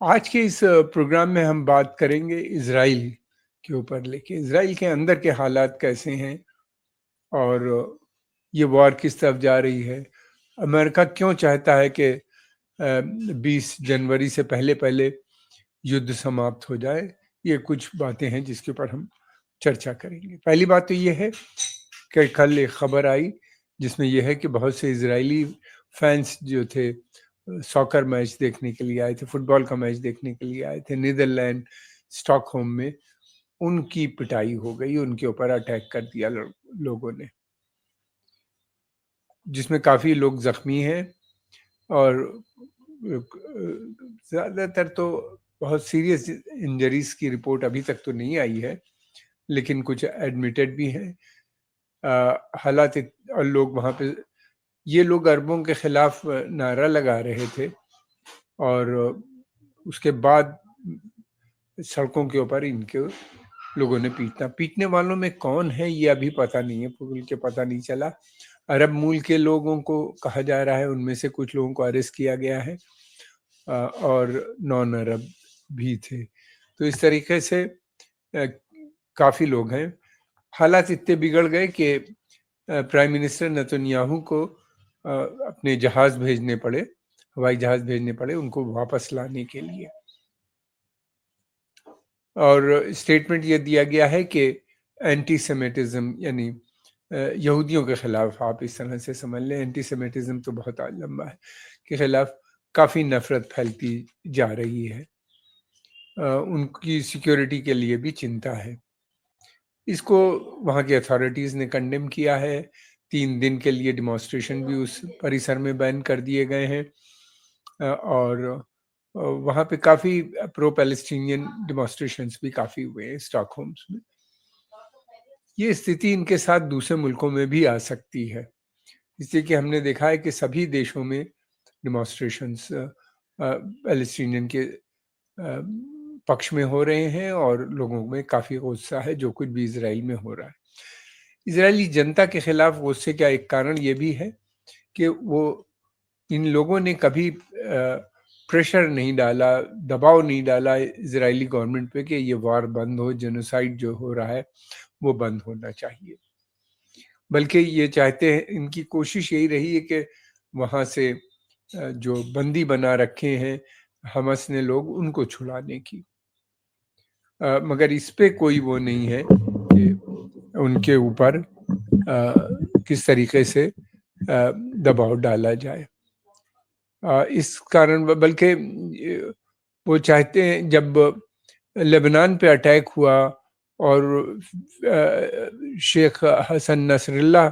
आज के इस प्रोग्राम में हम बात करेंगे इज़राइल के ऊपर लेके इज़राइल के अंदर के हालात कैसे हैं और ये वॉर किस तरफ जा रही है। अमेरिका क्यों चाहता है कि 20 जनवरी से पहले-पहले युद्ध समाप्त हो जाए। ये कुछ बातें हैं जिसके ऊपर हम चर्चा करेंगे। पहली बात तो ये है कि कल एक खबर आई जिसमें यह है कि बहुत से इज़राइली फैंस जो थे सॉकर मैच देखने के लिए आए थे, फुटबॉल का मैच देखने के लिए आए थे नीदरलैंड स्टॉकहोम में, उनकी पिटाई हो गई, उनके ऊपर अटैक कर दिया लोगों ने, जिसमें काफ़ी लोग ज़ख्मी हैं और ज़्यादातर तो बहुत सीरियस इंजरीज़ की रिपोर्ट अभी तक तो नहीं आई है, लेकिन कुछ एडमिटेड भी हैं। हालात और लोग वहाँ पे ये लोग अरबों के खिलाफ नारा लगा रहे थे और उसके बाद सड़कों के ऊपर इनके लोगों ने पीटने वालों में कौन है ये अभी पता नहीं है, खुल के पता नहीं चला। अरब मूल के लोगों को कहा जा रहा है, उनमें से कुछ लोगों को अरेस्ट किया गया है और नॉन अरब भी थे। तो इस तरीके से काफ़ी लोग हैं। हालात इतने बिगड़ गए कि प्राइम मिनिस्टर नेतन्याहू को अपने जहाज़ भेजने पड़े, हवाई जहाज़ भेजने पड़े उनको वापस लाने के लिए। और स्टेटमेंट ये दिया गया है कि एंटीसेमिटिज्म यानी यहूदियों के खिलाफ, आप इस तरह से समझ लें, एंटीसेमिटिज्म तो बहुत लंबा है, के खिलाफ काफ़ी नफरत फैलती जा रही है। उनकी सिक्योरिटी के लिए भी चिंता है। इसको वहाँ की अथॉरिटीज़ ने कंडेम किया है। 3 दिन के लिए डेमोन्स्ट्रेशन भी उस परिसर में बैन कर दिए गए हैं और वहाँ पे काफ़ी प्रो पैलेस्टीनियन डेमोन्स्ट्रेशंस भी काफ़ी हुए हैं स्टॉकहोम्स में। ये स्थिति इनके साथ दूसरे मुल्कों में भी आ सकती है, इसलिए कि हमने देखा है कि सभी देशों में डेमोन्स्ट्रेशंस पैलेस्टीनियन के पक्ष में हो रहे हैं और लोगों में काफ़ी गुस्सा है जो कुछ भी इजराइल में हो रहा है। इजरायली जनता के खिलाफ गुस्से का एक कारण ये भी है कि वो इन लोगों ने कभी प्रेशर नहीं डाला, दबाव नहीं डाला इजरायली गवर्नमेंट पे कि ये वार बंद हो, जेनोसाइड जो हो रहा है वो बंद होना चाहिए। बल्कि ये चाहते हैं, इनकी कोशिश यही रही है कि वहाँ से जो बंदी बना रखे हैं हमास ने लोग, उनको छुड़ाने की। मगर इस पे कोई वो नहीं है कि उनके ऊपर किस तरीके से दबाव डाला जाए। इस कारण बल्कि वो चाहते हैं, जब लेबनान पे अटैक हुआ और शेख हसन नसरुल्लाह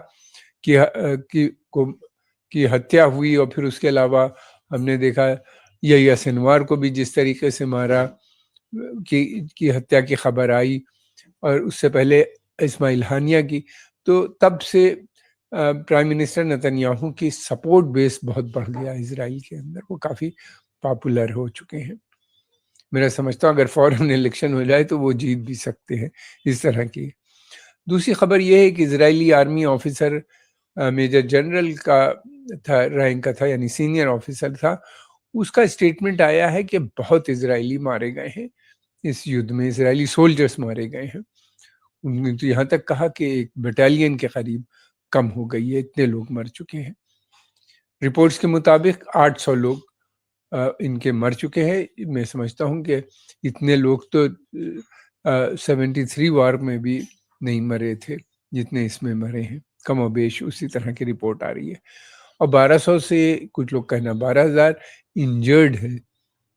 की हत्या हुई और फिर उसके अलावा हमने देखा यहिया सिनवार को भी जिस तरीके से मारा की हत्या की खबर आई और उससे पहले इस्माइल हानिया की, तो तब से प्राइम मिनिस्टर नेतन्याहू की सपोर्ट बेस बहुत बढ़ गया इजराइल के अंदर, वो काफ़ी पॉपुलर हो चुके हैं। मेरा समझता हूँ अगर फॉरेन इलेक्शन हो जाए तो वो जीत भी सकते हैं, इस तरह की। दूसरी खबर ये है कि Israeli army officer major general का था, रैंक का था, यानी सीनियर ऑफिसर था, उसका स्टेटमेंट आया है कि बहुत इजरायली मारे गए हैं इस युद्ध में, इजरायली सोल्जर्स मारे गए हैं। उन्होंने तो यहाँ तक कहा कि एक बटालियन के करीब कम हो गई है, इतने लोग मर चुके हैं। रिपोर्ट्स के मुताबिक 800 लोग इनके मर चुके हैं। मैं समझता हूँ कि इतने लोग तो 73 वार में भी नहीं मरे थे जितने इसमें मरे हैं, कमोबेश उसी तरह की रिपोर्ट आ रही है। और 1200 से कुछ लोग कहना 12,000 इंजर्ड है,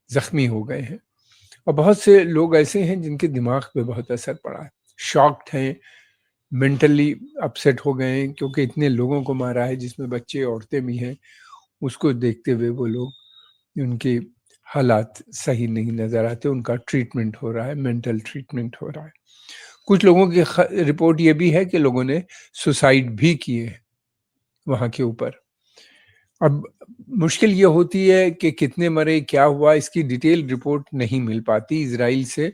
जख्मी हो गए हैं। और बहुत से लोग ऐसे हैं जिनके दिमाग पे बहुत असर पड़ा है, शॉक्ड हैं, मेंटली अपसेट हो गए हैं, क्योंकि इतने लोगों को मारा है जिसमें बच्चे औरतें भी हैं। उसको देखते हुए वो लोग, उनके हालात सही नहीं नज़र आते, उनका ट्रीटमेंट हो रहा है, मेंटल ट्रीटमेंट हो रहा है। कुछ लोगों की रिपोर्ट ये भी है कि लोगों ने सुसाइड भी किए हैं वहाँ के ऊपर। अब मुश्किल ये होती है कि कितने मरे, क्या हुआ, इसकी डिटेल रिपोर्ट नहीं मिल पाती इजराइल से।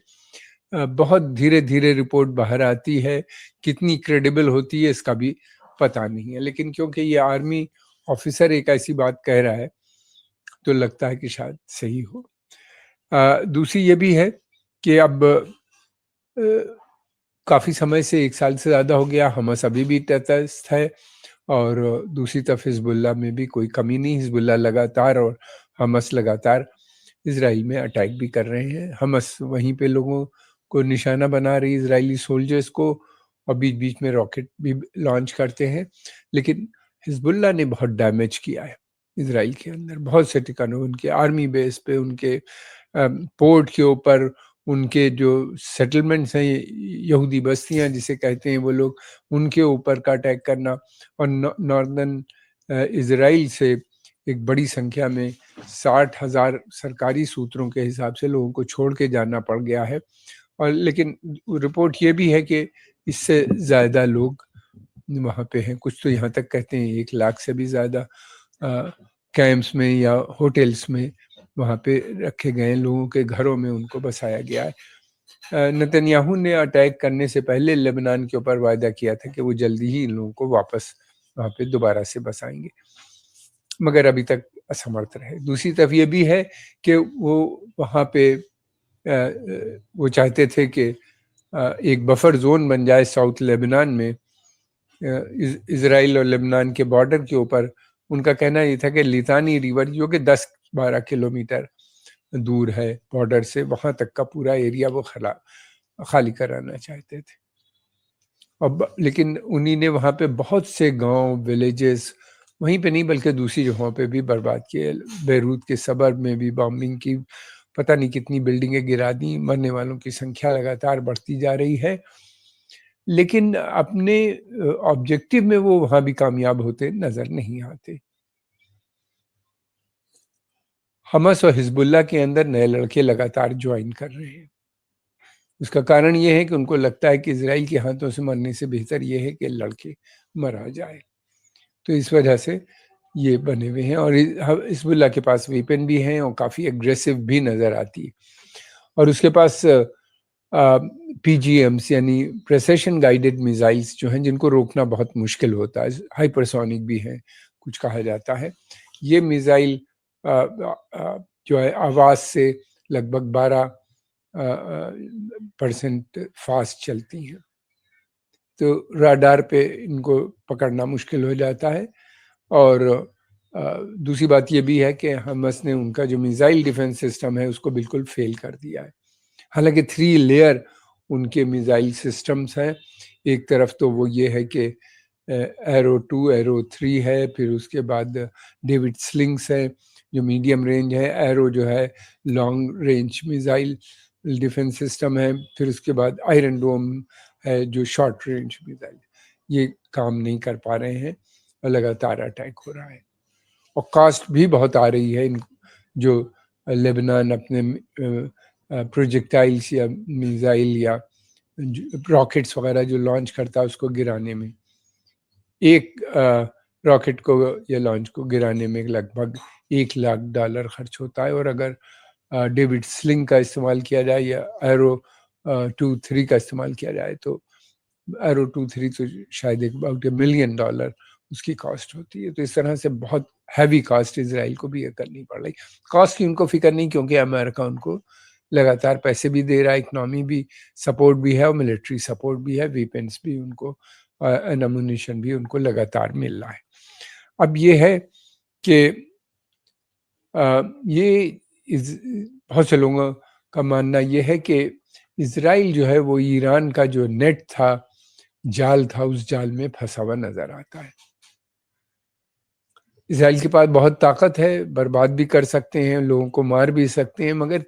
बहुत धीरे-धीरे रिपोर्ट बाहर आती है, कितनी क्रेडिबल होती है इसका भी पता नहीं है। लेकिन क्योंकि ये आर्मी ऑफिसर एक ऐसी बात कह रहा है, तो लगता है कि शायद सही हो। दूसरी ये भी है कि अब काफ़ी समय से 1 साल से ज़्यादा हो गया, हमास अभी भी तटस्थ है और दूसरी तरफ हिज़्बुल्लाह में भी कोई कमी नहीं। हिज़्बुल्लाह लगातार और हमास लगातार इज़राइल में अटैक भी कर रहे हैं। हमास वहीं पे लोगों को निशाना बना रही इज़राइली सोल्जर्स को और बीच-बीच में रॉकेट भी लॉन्च करते हैं। लेकिन हिज़्बुल्लाह ने बहुत डैमेज किया है इज़राइल के अंदर, बहुत से ठिकानों, उनके आर्मी बेस पे, उनके पोर्ट के ऊपर, उनके जो सेटलमेंट्स हैं, यहूदी बस्तियाँ जिसे कहते हैं वो लोग, उनके ऊपर का अटैक करना और नॉर्दर्न इज़राइल से एक बड़ी संख्या में 60,000 सरकारी सूत्रों के हिसाब से लोगों को छोड़ के जाना पड़ गया है। और लेकिन रिपोर्ट ये भी है कि इससे ज़्यादा लोग वहाँ पे हैं। कुछ तो यहाँ तक कहते हैं 1 लाख से भी ज़्यादा कैंप्स में या होटल्स में वहाँ पे रखे गए हैं, लोगों के घरों में उनको बसाया गया है। नेतन्याहू ने अटैक करने से पहले लेबनान के ऊपर वायदा किया था कि वो जल्दी ही इन लोगों को वापस वहाँ पे दोबारा से बसाएंगे, मगर अभी तक असमर्थ रहे। दूसरी तरफ ये भी है कि वो वहाँ पे वो चाहते थे कि एक बफर जोन बन जाए साउथ लेबनान में, इज़राइल और लेबनान के बॉर्डर के ऊपर। उनका कहना ये था कि लितानी रिवर जो कि 10-12 किलोमीटर दूर है बॉर्डर से, वहाँ तक का पूरा एरिया वो खाली कराना चाहते थे। अब लेकिन उन्हीं ने वहाँ पे बहुत से गांव, विलेजेस, वहीं पे नहीं बल्कि दूसरी जगहों पे भी बर्बाद किए। बेरूत के सबर्ब में भी बॉम्बिंग की, पता नहीं कितनी बिल्डिंगें गिरा दी। मरने वालों की संख्या लगातार बढ़ती जा रही है, लेकिन अपने ऑब्जेक्टिव में वो वहाँ भी कामयाब होते नज़र नहीं आते। हमास और हिज़्बुल्लाह के अंदर नए लड़के लगातार ज्वाइन कर रहे हैं। उसका कारण ये है कि उनको लगता है कि इज़राइल के हाथों से मरने से बेहतर ये है कि लड़के मरा जाए। तो इस वजह से ये बने हुए हैं और हिज़्बुल्लाह के पास वेपन भी हैं और काफ़ी एग्रेसिव भी नज़र आती है। और उसके पास पीजीएम्स यानी प्रेसिशन गाइडेड मिसाइल्स जो हैं, जिनको रोकना बहुत मुश्किल होता है, हाइपरसोनिक भी हैं कुछ कहा जाता है। ये मिसाइल जो है आवाज़ से लगभग 12% फास्ट चलती हैं, तो राडार पे इनको पकड़ना मुश्किल हो जाता है। और दूसरी बात ये भी है कि हमास ने उनका जो मिसाइल डिफेंस सिस्टम है उसको बिल्कुल फेल कर दिया है। हालांकि 3 लेयर उनके मिसाइल सिस्टम्स हैं। एक तरफ तो वो ये है कि एरो 2, एरो 3 है, फिर उसके बाद डेविड स्लिंग्स है जो मीडियम रेंज है, एरो जो है long range missile defence system है, फिर उसके बाद आयरन डोम है जो शॉर्ट रेंज मिसाइल। ये काम नहीं कर पा रहे हैं और लगातार अटैक हो रहा है और कास्ट भी बहुत आ रही है इन जो लेबनान अपने प्रोजेक्टाइल्स या मिसाइल या रॉकेट्स वगैरह जो लॉन्च करता है उसको गिराने में। एक रॉकेट को या लॉन्च को गिराने में लगभग $1 लाख खर्च होता है। और अगर डेविड स्लिंग का इस्तेमाल किया जाए या एरो 2-3 का इस्तेमाल किया जाए तो एरो 2-3 तो शायद अबाउट $1 मिलियन उसकी कॉस्ट होती है। तो इस तरह से बहुत हैवी कॉस्ट इजराइल को भी ये करनी पड़ रही। कॉस्ट की उनको फिक्र नहीं, क्योंकि अमेरिका उनको लगातार पैसे भी दे रहा है, इकोनॉमी भी सपोर्ट भी है और मिलिट्री सपोर्ट भी है, वेपन्स भी उनको एमुनिशन भी उनको लगातार मिल रहा है। अब ये है कि ये बहुत से लोगों का मानना ये है कि इजराइल जो है वो ईरान का जो नेट था, जाल था, उस जाल में फंसा हुआ नजर आता है। इजराइल के पास बहुत ताकत है, बर्बाद भी कर सकते हैं, लोगों को मार भी सकते हैं, मगर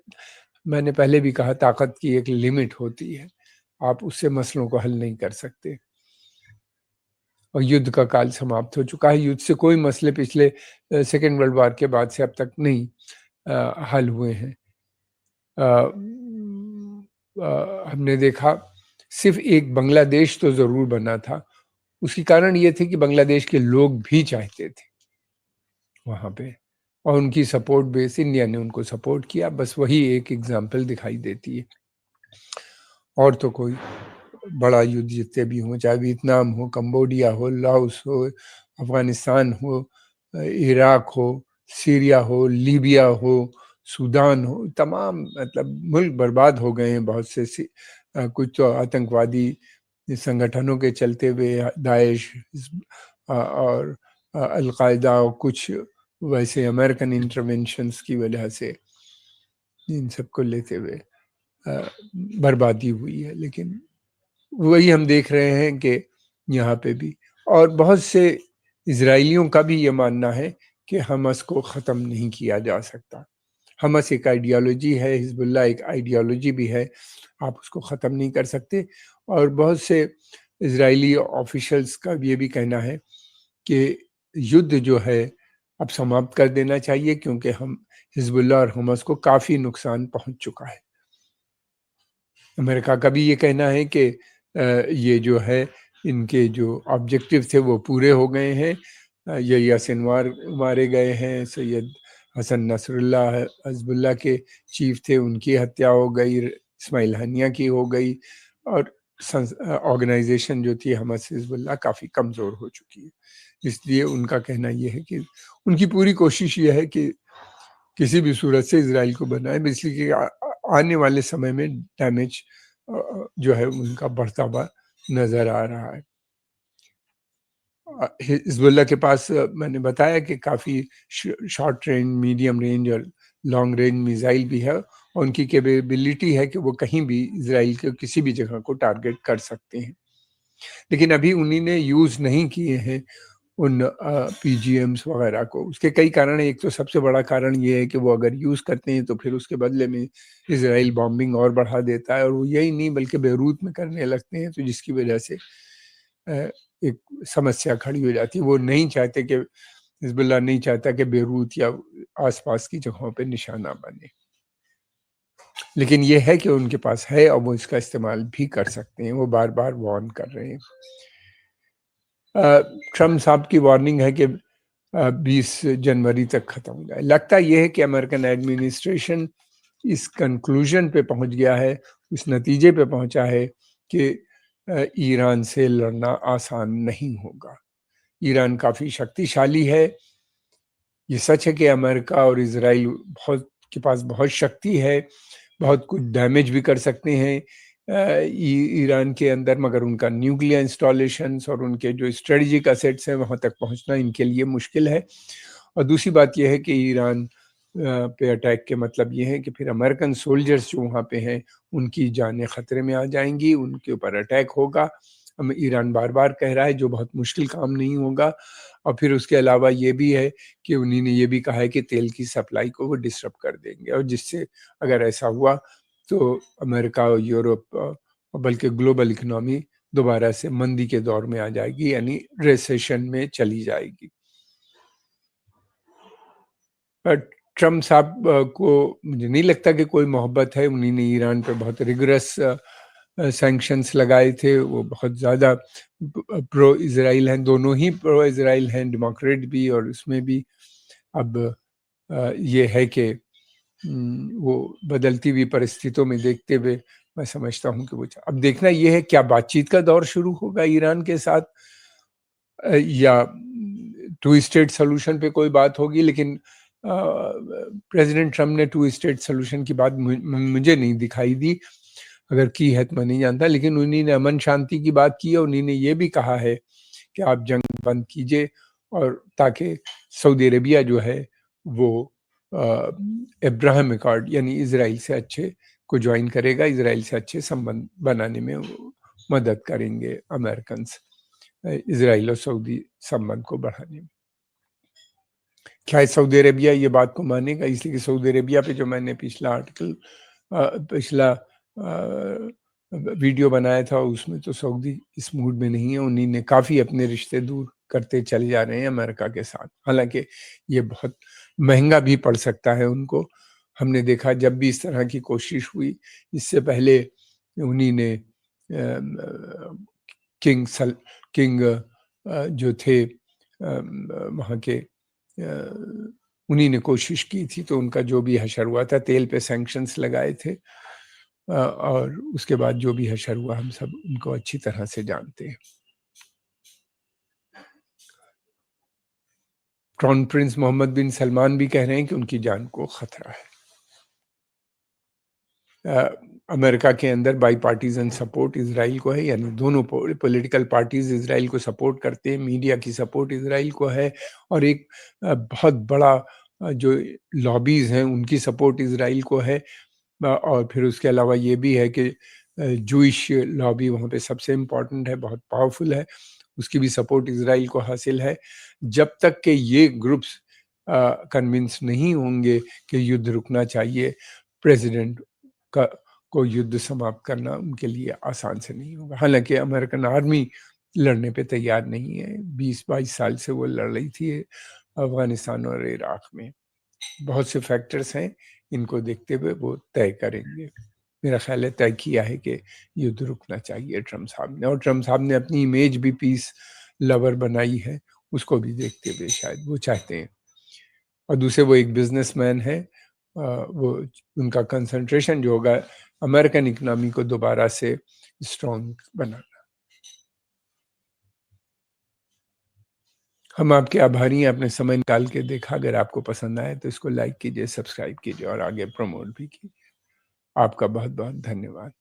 मैंने पहले भी कहा ताकत की एक लिमिट होती है, आप उससे मसलों को हल नहीं कर सकते। और युद्ध का काल समाप्त हो चुका है। युद्ध से कोई मसले पिछले सेकेंड वर्ल्ड वॉर के बाद से अब तक नहीं हल हुए हैं। हमने देखा सिर्फ एक बांग्लादेश तो ज़रूर बना था, उसकी कारण ये थे कि बांग्लादेश के लोग भी चाहते थे वहाँ पे और उनकी सपोर्ट बेस इंडिया ने उनको सपोर्ट किया। बस वही एक एग्जाम्पल दिखाई देती है। और तो कोई बड़ा युद्ध जितने भी हों, चाहे वियतनाम हो, कंबोडिया हो, लाओस हो, अफगानिस्तान हो, इराक हो, सीरिया हो, लीबिया हो, सूडान हो, तमाम मतलब मुल्क बर्बाद हो गए हैं बहुत से कुछ तो आतंकवादी संगठनों के चलते हुए दाइश और अल-कायदा और कुछ वैसे अमेरिकन इंटरवेंशंस की वजह से इन सबको लेते हुए अ, बर्बादी हुई है। लेकिन वही हम देख रहे हैं कि यहाँ पे भी और बहुत से इज़राइलियों का भी ये मानना है कि हमास को ख़त्म नहीं किया जा सकता। हमास एक आइडियोलॉजी है, हिज़्बुल्लाह एक आइडियोलॉजी भी है, आप उसको ख़त्म नहीं कर सकते। और बहुत से इज़राइली ऑफ़िशियल्स का ये भी कहना है कि युद्ध जो है अब समाप्त कर देना चाहिए क्योंकि हम हिज़्बुल्लाह और हमास को काफ़ी नुकसान पहुँच चुका है। अमेरिका का भी ये कहना है कि ये जो है इनके जो ऑब्जेक्टिव थे वो पूरे हो गए हैं। यहिया सिनवार मारे गए हैं, सैयद हसन नसरुल्लाह हिज़्बुल्लाह के चीफ थे, उनकी हत्या हो गई, इस्माइल हनिया की हो गई और ऑर्गेनाइजेशन जो थी हमास हिज़्बुल्लाह काफ़ी कमज़ोर हो चुकी है। इसलिए उनका कहना ये है कि उनकी पूरी कोशिश ये है कि किसी भी सूरत से इज़राइल को बनाए, इसलिए कि आने वाले समय में डैमेज जो है उनका बढ़ता हुआ नज़र आ रहा है। हिज़्बुल्लाह के पास मैंने बताया कि काफ़ी शॉर्ट रेंज, मीडियम रेंज और लॉन्ग रेंज मिसाइल भी है और उनकी कैपेबिलिटी है कि वो कहीं भी इज़राइल के किसी भी जगह को टारगेट कर सकते हैं। लेकिन अभी उन्हीं ने यूज़ नहीं किए हैं उन पीजीएम्स वगैरह को। उसके कई कारण हैं, एक तो सबसे बड़ा कारण ये है कि वो अगर यूज़ करते हैं तो फिर उसके बदले में इज़राइल बॉम्बिंग और बढ़ा देता है और वो यही नहीं बल्कि बेरूत में करने लगते हैं, तो जिसकी वजह से एक समस्या खड़ी हो जाती है। वो नहीं चाहते कि हिज़्बुल्लाह नहीं चाहता कि बेरूत या आस-पास की जगहों पे निशाना बने। लेकिन ये है कि उनके पास है और वो इसका इस्तेमाल भी कर सकते हैं, वो बार-बार वार्न कर रहे हैं। ट्रम्प साहब की वार्निंग है कि 20 जनवरी तक खत्म हो जाए। लगता ये है कि अमेरिकन एडमिनिस्ट्रेशन इस कंक्लूजन पे पहुंच गया है, उस नतीजे पे पहुंचा है कि ईरान से लड़ना आसान नहीं होगा। ईरान काफ़ी शक्तिशाली है। ये सच है कि अमेरिका और इज़राइल बहुत के पास बहुत शक्ति है, बहुत कुछ डैमेज भी कर सकते हैं ईरान के अंदर, मगर उनका न्यूक्लियर इंस्टॉलेशंस और उनके जो स्ट्रेटेजिक असेट्स हैं वहाँ तक पहुँचना इनके लिए मुश्किल है। और दूसरी बात ये है कि ईरान पे अटैक के मतलब ये है कि फिर अमेरिकन सोल्जर्स जो वहाँ पे हैं उनकी जानें खतरे में आ जाएंगी, उनके ऊपर अटैक होगा। ईरान बार-बार कह रहा है, जो बहुत मुश्किल काम नहीं होगा। और फिर उसके अलावा ये भी है कि उन्हीं ने ये भी कहा है कि तेल की सप्लाई को वो डिसरप्ट कर देंगे और जिससे अगर ऐसा हुआ तो अमेरिका और यूरोप बल्कि ग्लोबल इकोनॉमी दोबारा से मंदी के दौर में आ जाएगी, यानी रिसेशन में चली जाएगी। ट्रम्प साहब को मुझे नहीं लगता कि कोई मोहब्बत है। उन्हीं ने ईरान पे बहुत रिगरस सैंक्शंस लगाए थे। वो बहुत ज़्यादा प्रो इज़राइल हैं, दोनों ही प्रो इज़राइल हैं, डेमोक्रेट भी और उसमें भी। अब ये है कि वो बदलती हुई परिस्थितियों में देखते हुए मैं समझता हूँ कि वो अब देखना ये है क्या बातचीत का दौर शुरू होगा ईरान के साथ या टू स्टेट सॉल्यूशन पे कोई बात होगी। लेकिन प्रेसिडेंट ट्रम्प ने टू स्टेट सॉल्यूशन की बात मुझे नहीं दिखाई दी। अगर की है तो मैं नहीं जानता, लेकिन उन्हीं ने अमन शांति की बात की है। उन्हीं ने ये भी कहा है कि आप जंग बंद कीजिए और ताकि सऊदी अरेबिया जो है वो अब्राहम अकॉर्ड यानी इज़राइल से अच्छे को ज्वाइन करेगा, इज़राइल से अच्छे संबंध बनाने में वो मदद करेंगे अमेरिकन्स, इज़राइल और सऊदी संबंध को बढ़ाने में। क्या सऊदी अरेबिया ये बात को मानेगा? इसलिए कि सऊदी अरेबिया पे जो मैंने पिछला आर्टिकल पिछला वीडियो बनाया था उसमें तो सऊदी इस मूड में नहीं है। उन्हीं ने काफ़ी अपने रिश्ते दूर करते चले जा रहे हैं अमेरिका के साथ। हालाँकि ये बहुत महँगा भी पड़ सकता है उनको। हमने देखा जब भी इस तरह की कोशिश हुई, इससे पहले उन्हीं ने किंग सल किंग जो थे वहाँ के उन्हीं ने कोशिश की थी, तो उनका जो भी हशर हुआ था, तेल पे सैंक्शंस लगाए थे और उसके बाद जो भी हशर हुआ हम सब उनको अच्छी तरह से जानते हैं। क्राउन प्रिंस मोहम्मद बिन सलमान भी कह रहे हैं कि उनकी जान को खतरा है। अमेरिका के अंदर बाईपार्टीज़न सपोर्ट इज़राइल को है, यानी दोनों पॉलिटिकल पार्टीज़ इज़राइल को सपोर्ट करते हैं, मीडिया की सपोर्ट इज़राइल को है और एक बहुत बड़ा जो लॉबीज़ हैं उनकी सपोर्ट इज़राइल को है। और फिर उसके अलावा ये भी है कि जूइश लॉबी वहाँ पे सबसे इम्पोर्टेंट है, बहुत पावरफुल है, उसकी भी सपोर्ट इज़राइल को हासिल है। जब तक कि ये ग्रुप्स कन्विंस नहीं होंगे कि युद्ध रुकना चाहिए, प्रेसिडेंट का को युद्ध समाप्त करना उनके लिए आसान से नहीं होगा। हालाँकि अमेरिकन आर्मी लड़ने पे तैयार नहीं है, 20-22 साल से वो लड़ रही थी अफ़गानिस्तान और इराक में। बहुत से फैक्टर्स हैं, इनको देखते हुए वो तय करेंगे। मेरा ख़्याल है तय किया है कि युद्ध रुकना चाहिए ट्रम्प साहब ने, और ट्रम्प साहब ने अपनी इमेज भी पीस लवर बनाई है, उसको भी देखते हुए शायद वो चाहते हैं। और दूसरे वो एक बिज़नेसमैन हैं, वो उनका कंसंट्रेशन जो होगा अमेरिकन इकोनॉमी को दोबारा से स्ट्रॉन्ग बनाना। हम आपके आभारी हैं, आपने समय निकाल के देखा। अगर आपको पसंद आए तो इसको लाइक कीजिए, सब्सक्राइब कीजिए और आगे प्रमोट भी कीजिए। आपका बहुत-बहुत धन्यवाद।